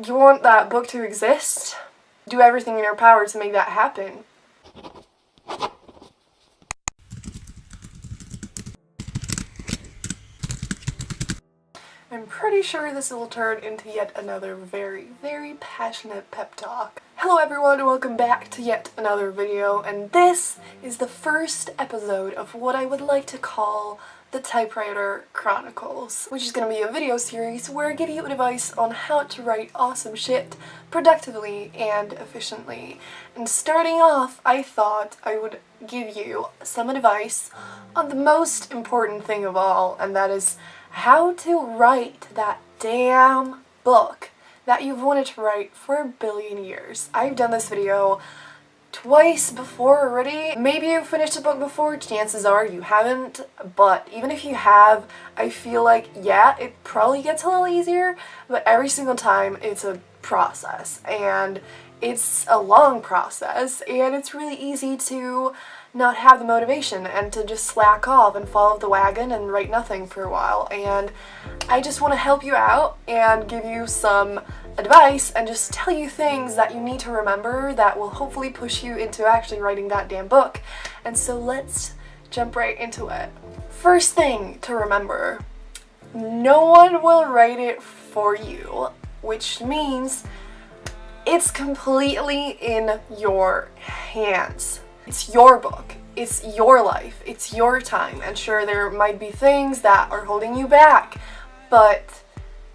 you want that book to exist, do everything in your power to make that happen. I'm pretty sure this will turn into yet another very, very passionate pep talk. Hello everyone, and welcome back to yet another video, and this is the first episode of what I would like to call the Typewriter Chronicles, which is going to be a video series where I give you advice on how to write awesome shit productively and efficiently. And starting off, I thought I would give you some advice on the most important thing of all, and that is how to write that damn book that you've wanted to write for a billion years. I've done this video twice before already. Maybe you've finished a book before, chances are you haven't, but even if you have, I feel like, yeah, it probably gets a little easier, but every single time it's a process, and it's a long process, and it's really easy to not have the motivation and to just slack off and fall off the wagon and write nothing for a while. And I just want to help you out and give you some advice and just tell you things that you need to remember that will hopefully push you into actually writing that damn book. And so let's jump right into it. First thing to remember, no one will write it for you, which means it's completely in your hands. It's your book, it's your life, it's your time, and sure, there might be things that are holding you back, but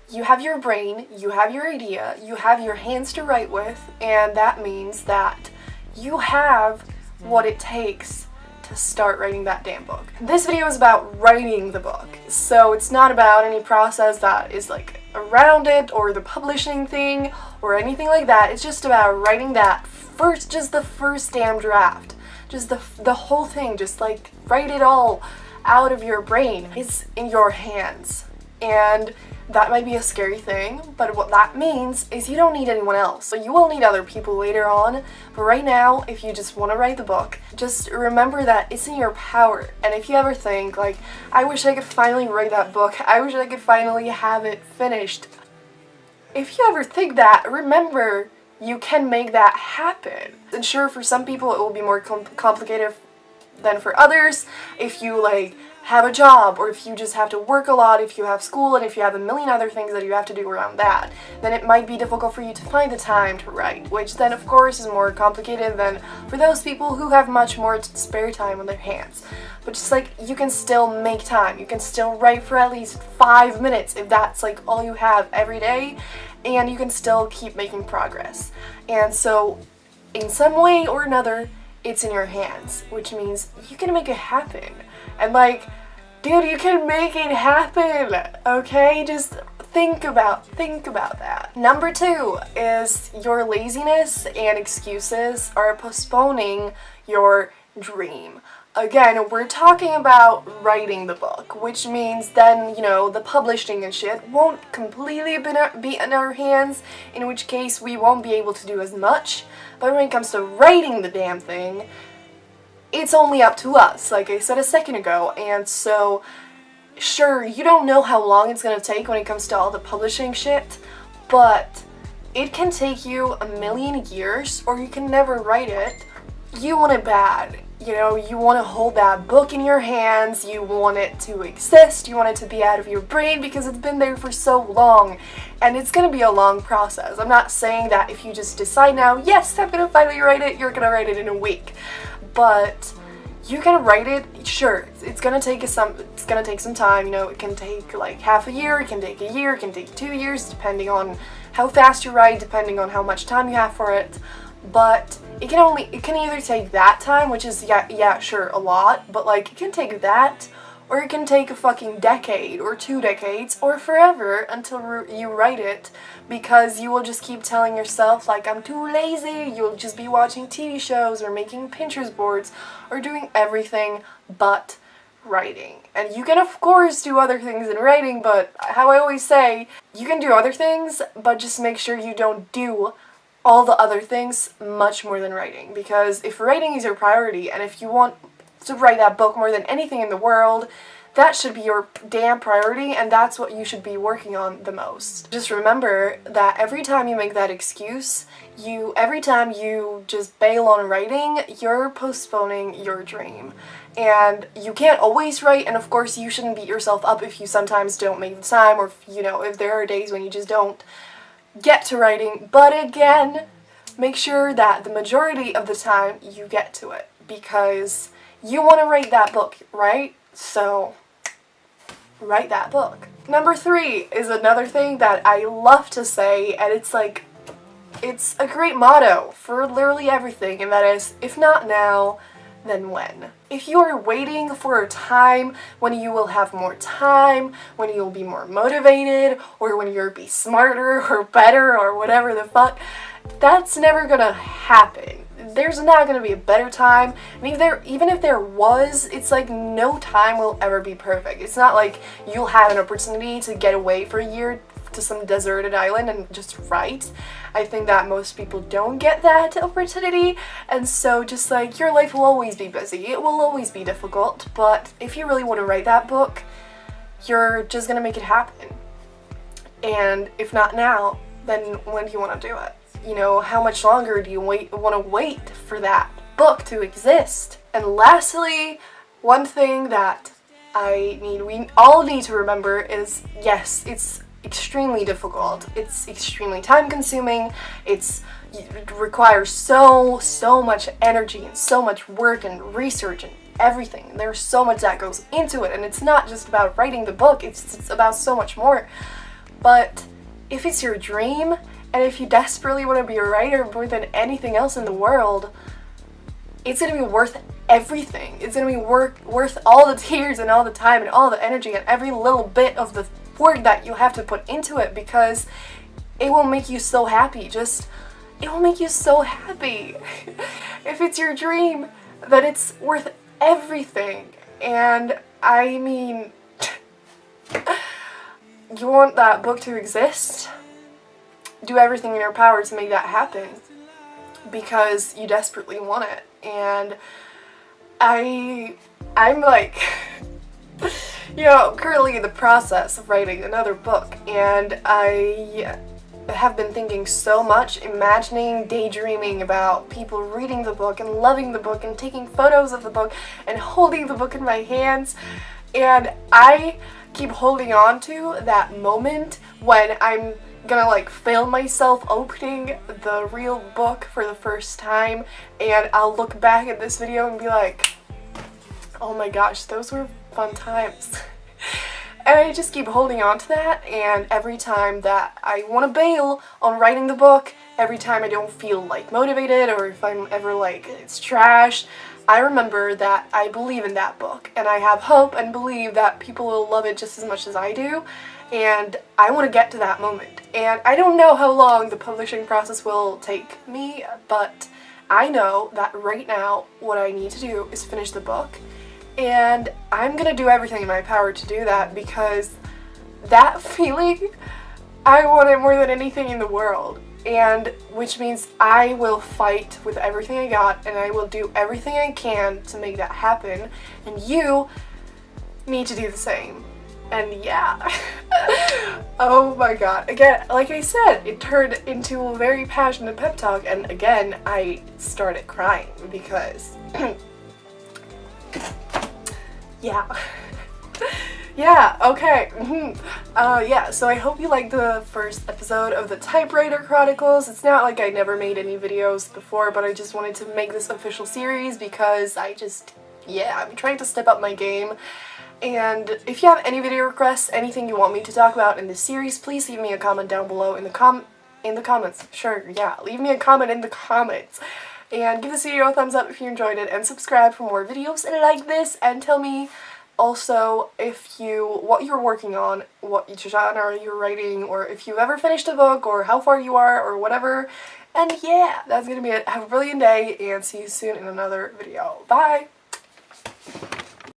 you have your brain, you have your idea, you have your hands to write with, and that means that you have what it takes to start writing that damn book. This video is about writing the book, so it's not about any process that is like around it or the publishing thing or anything like that. It's just about writing that first, just the first damn draft. Just the whole thing, just like write it all out of your brain. It's in your hands. And that might be a scary thing, but what that means is you don't need anyone else. So you will need other people later on, but right now, if you just want to write the book, just remember that it's in your power. And if you ever think, like, I wish I could finally write that book, I wish I could finally have it finished. If you ever think that, remember, you can make that happen. And sure, for some people it will be more complicated than for others. If you like have a job, or if you just have to work a lot, if you have school, and if you have a million other things that you have to do around that, then it might be difficult for you to find the time to write, which then of course is more complicated than for those people who have much more spare time on their hands. But just like, you can still make time, you can still write for at least 5 minutes if that's like all you have every day, and you can still keep making progress. And so in some way or another, it's in your hands, which means you can make it happen. And like, dude, you can make it happen, okay? Just think about that. Number 2 is your laziness and excuses are postponing your dream. Again, we're talking about writing the book, which means then, you know, the publishing and shit won't completely be in our hands, in which case we won't be able to do as much. But when it comes to writing the damn thing, it's only up to us, like I said a second ago. And so, sure, you don't know how long it's gonna take when it comes to all the publishing shit, but it can take you a million years, or you can never write it. You want it bad. You know, you want to hold that book in your hands, you want it to exist, you want it to be out of your brain because it's been there for so long, and it's going to be a long process. I'm not saying that if you just decide now, yes, I'm going to finally write it, you're going to write it in a week, but you can write it, sure, it's going to take some time, you know, it can take like half a year, it can take a year, it can take 2 years, depending on how fast you write, depending on how much time you have for it, but it can either take that time, which is, yeah, sure, a lot, but like, it can take that, or it can take a fucking decade, or 2 decades, or forever until you write it, because you will just keep telling yourself, like, I'm too lazy, you'll just be watching TV shows, or making Pinterest boards, or doing everything but writing. And you can of course do other things in writing, but how I always say, you can do other things, but just make sure you don't do all the other things much more than writing, because if writing is your priority and if you want to write that book more than anything in the world, that should be your damn priority, and that's what you should be working on the most. Just remember that every time you make that excuse, every time you just bail on writing, you're postponing your dream. And you can't always write, and of course you shouldn't beat yourself up if you sometimes don't make the time, or if there are days when you just don't get to writing. But again, make sure that the majority of the time you get to it, because you want to write that book, right? So write that book. Number 3 is another thing that I love to say, and it's like, it's a great motto for literally everything, and that is, if not now, then when? If you are waiting for a time when you will have more time, when you'll be more motivated, or when you'll be smarter or better or whatever the fuck, that's never gonna happen. There's not gonna be a better time, and even if there was, it's like no time will ever be perfect. It's not like you'll have an opportunity to get away for a year to some deserted island and just write. I think that most people don't get that opportunity, and so just like, your life will always be busy, it will always be difficult, but if you really want to write that book, you're just gonna make it happen. And if not now, then when do you want to do it? How much longer do you want to wait for that book to exist? And lastly, one thing that we all need to remember is, yes, it's extremely difficult, it's extremely time consuming, it requires so much energy and so much work and research and everything. There's so much that goes into it, and it's not just about writing the book, it's about so much more. But if it's your dream, and if you desperately want to be a writer more than anything else in the world, it's going to be worth everything. It's going to be worth all the tears and all the time and all the energy and every little bit of the work that you have to put into it, because it will make you so happy. It will make you so happy. If it's your dream, then it's worth everything. And I mean, you want that book to exist? Do everything in your power to make that happen, because you desperately want it. And I'm like, currently in the process of writing another book, and I have been thinking so much, imagining, daydreaming about people reading the book and loving the book and taking photos of the book and holding the book in my hands, and I keep holding on to that moment when I'm gonna like film myself opening the real book for the first time, and I'll look back at this video and be like, oh my gosh, those were fun times. And I just keep holding on to that, and every time that I want to bail on writing the book, every time I don't feel like motivated, or if I'm ever like, it's trash, I remember that I believe in that book, and I have hope and believe that people will love it just as much as I do, and I want to get to that moment. And I don't know how long the publishing process will take me, but I know that right now what I need to do is finish the book, and I'm gonna do everything in my power to do that, because that feeling, I want it more than anything in the world. And which means I will fight with everything I got, and I will do everything I can to make that happen, and you need to do the same. And yeah. Oh my god. Again, like I said, it turned into a very passionate pep talk, and again, I started crying because yeah. Yeah, okay. Yeah, so I hope you liked the first episode of the Typewriter Chronicles. It's not like I never made any videos before, but I just wanted to make this official series because I'm trying to step up my game. And if you have any video requests, anything you want me to talk about in this series, please leave me a comment down below in the comments. Sure, yeah, leave me a comment in the comments. And give this video a thumbs up if you enjoyed it, and subscribe for more videos like this, and tell me also what you're working on, what genre you're writing, or if you've ever finished a book, or how far you are, or whatever. And yeah, that's gonna be it. Have a brilliant day, and see you soon in another video. Bye!